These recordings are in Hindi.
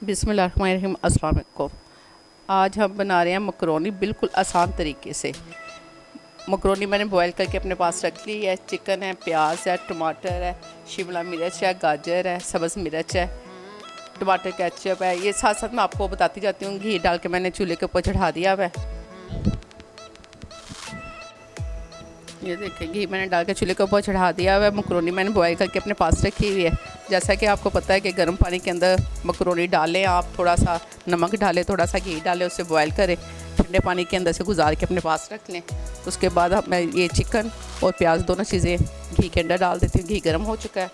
बिस्मिल्लाहिर्रहमानिर्रहीम। अस्सलाम वालेकुम। आज हम बना रहे हैं मकरोनी बिल्कुल आसान तरीके से। मकरोनी मैंने बॉयल करके अपने पास रख ली है। चिकन है, प्याज है, टमाटर है, शिमला मिर्च है, गाजर है, सब्ज़ मिर्च है, टमाटर केचप है। ये साथ साथ मैं आपको बताती जाती हूँ। घी डाल के मैंने चूल्हे के ऊपर चढ़ा दिया हुआ है। ये देखिए, घी मैंने डाल के चूल्हे के ऊपर चढ़ा दिया हुआ है। मकरोनी मैंने बॉयल करके अपने पास रखी हुई है। जैसा कि आपको पता है कि गर्म पानी के अंदर मकरोनी डालें, आप थोड़ा सा नमक डालें, थोड़ा सा घी डालें, उसे बॉयल करें, ठंडे पानी के अंदर से गुजार के अपने पास रख लें। उसके बाद अब मैं ये चिकन और प्याज दोनों चीज़ें घी के अंदर डाल देती हूँ। घी गर्म हो चुका है।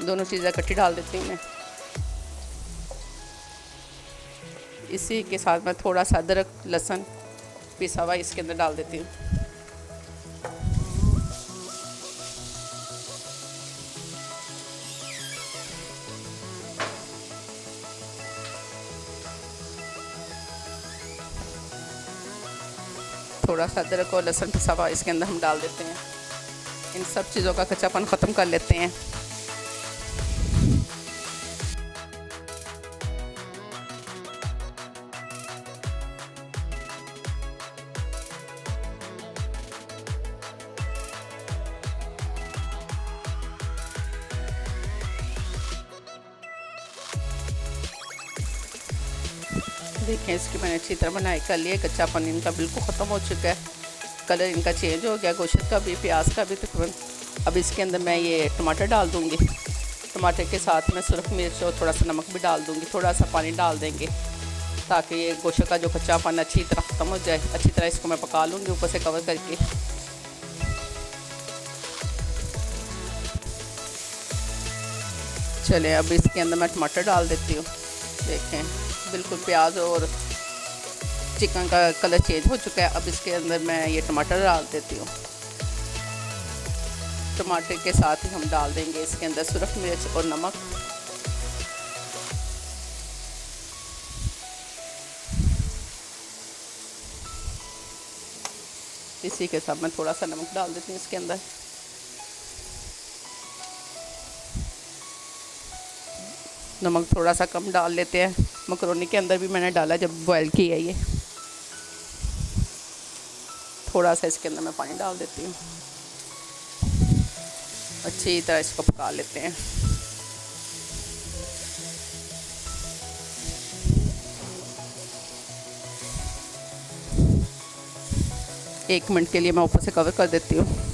दोनों चीज़ें इकट्ठी डाल देती हूँ मैं। इसी के साथ मैं थोड़ा सा अदरक लहसुन पिसा हुआ इसके अंदर डाल देती हूँ। थोड़ा सा अदरक और लहसुन पिसा हुआ इसके अंदर हम डाल देते हैं। इन सब चीज़ों का कच्चापन ख़त्म कर लेते हैं। देखें, इसकी मैंने अच्छी तरह बनाई कर लिया। कच्चापन इनका बिल्कुल ख़त्म हो चुका है। कलर इनका चेंज हो गया, गोश्त का भी, प्याज का भी तकरीबन। अब इसके अंदर मैं ये टमाटर डाल दूँगी। टमाटर के साथ में सुरख मिर्च और थोड़ा सा नमक भी डाल दूँगी। थोड़ा सा पानी डाल देंगे ताकि ये गोश्त का जो कच्चापन अच्छी तरह ख़त्म हो जाए। अच्छी तरह इसको मैं पका लूँगी ऊपर से कवर करके। चलें, अब इसके अंदर मैं टमाटर डाल देती हूँ। देखें, बिल्कुल प्याज और चिकन का कलर चेंज हो चुका है। अब इसके अंदर मैं ये टमाटर डाल देती हूँ। टमाटर के साथ ही हम डाल देंगे इसके अंदर सुरख मिर्च और नमक। इसी के साथ मैं थोड़ा सा नमक डाल देती हूँ इसके अंदर। नमक थोड़ा सा कम डाल लेते हैं। मकरोनी के अंदर भी मैंने डाला जब बॉयल किया है। ये थोड़ा सा इसके अंदर मैं पानी डाल देती हूँ। अच्छी तरह इसको पका लेते हैं। एक मिनट के लिए मैं ऊपर से कवर कर देती हूँ।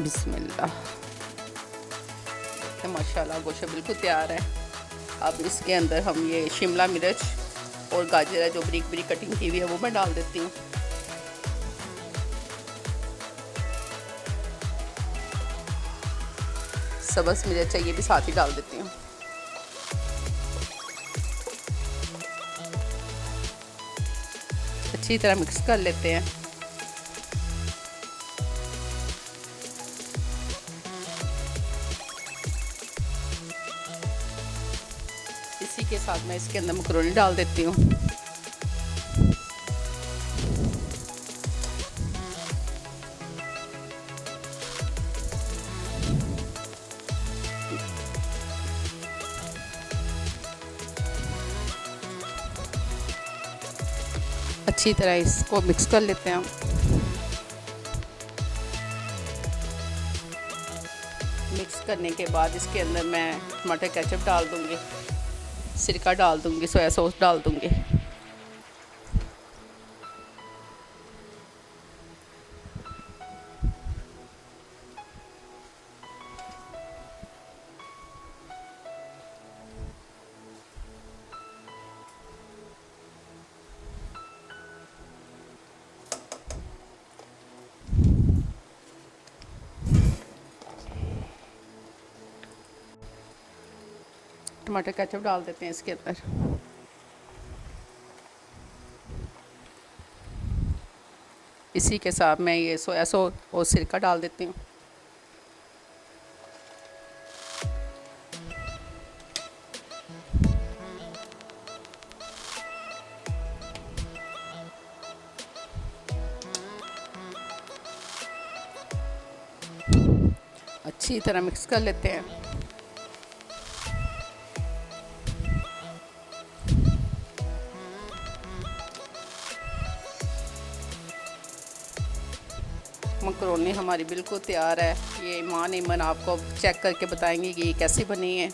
बिस्मिल्लाह। माशाल्लाह, गोश्त बिल्कुल तैयार है। अब इसके अंदर हम ये शिमला मिर्च और गाजर है जो बारीक बारीक कटिंग की हुई है वो मैं डाल देती हूँ। सब्ज़ मिर्च है, ये भी साथ ही डाल देती हूँ। अच्छी तरह मिक्स कर लेते हैं। इसी के साथ मैं इसके अंदर मकरोनी डाल देती हूँ। अच्छी तरह इसको मिक्स कर लेते हैं हम। मिक्स करने के बाद इसके अंदर मैं टमाटर केचप डाल दूँगी, सिरका डाल दूँगी, सोया सॉस डाल दूँगी। टमाटर केचप डाल देते हैं इसके अंदर। इसी के साथ मैं ये सोया सॉस और सिरका डाल देती हूँ। अच्छी तरह मिक्स कर लेते हैं। मकरोनी हमारी बिल्कुल तैयार है। ये ईमान ईमन आपको चेक करके बताएंगी कि ये कैसी बनी है।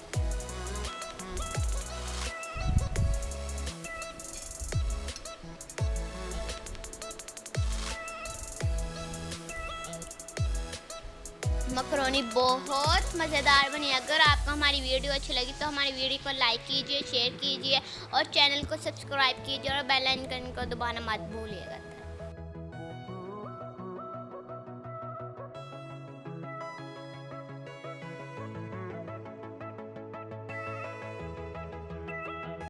मकरोनी बहुत मज़ेदार बनी। अगर आपको हमारी वीडियो अच्छी लगी तो हमारी वीडियो को लाइक कीजिए, शेयर कीजिए और चैनल को सब्सक्राइब कीजिए और बेल आइकन को दबाना मत भूलिएगा।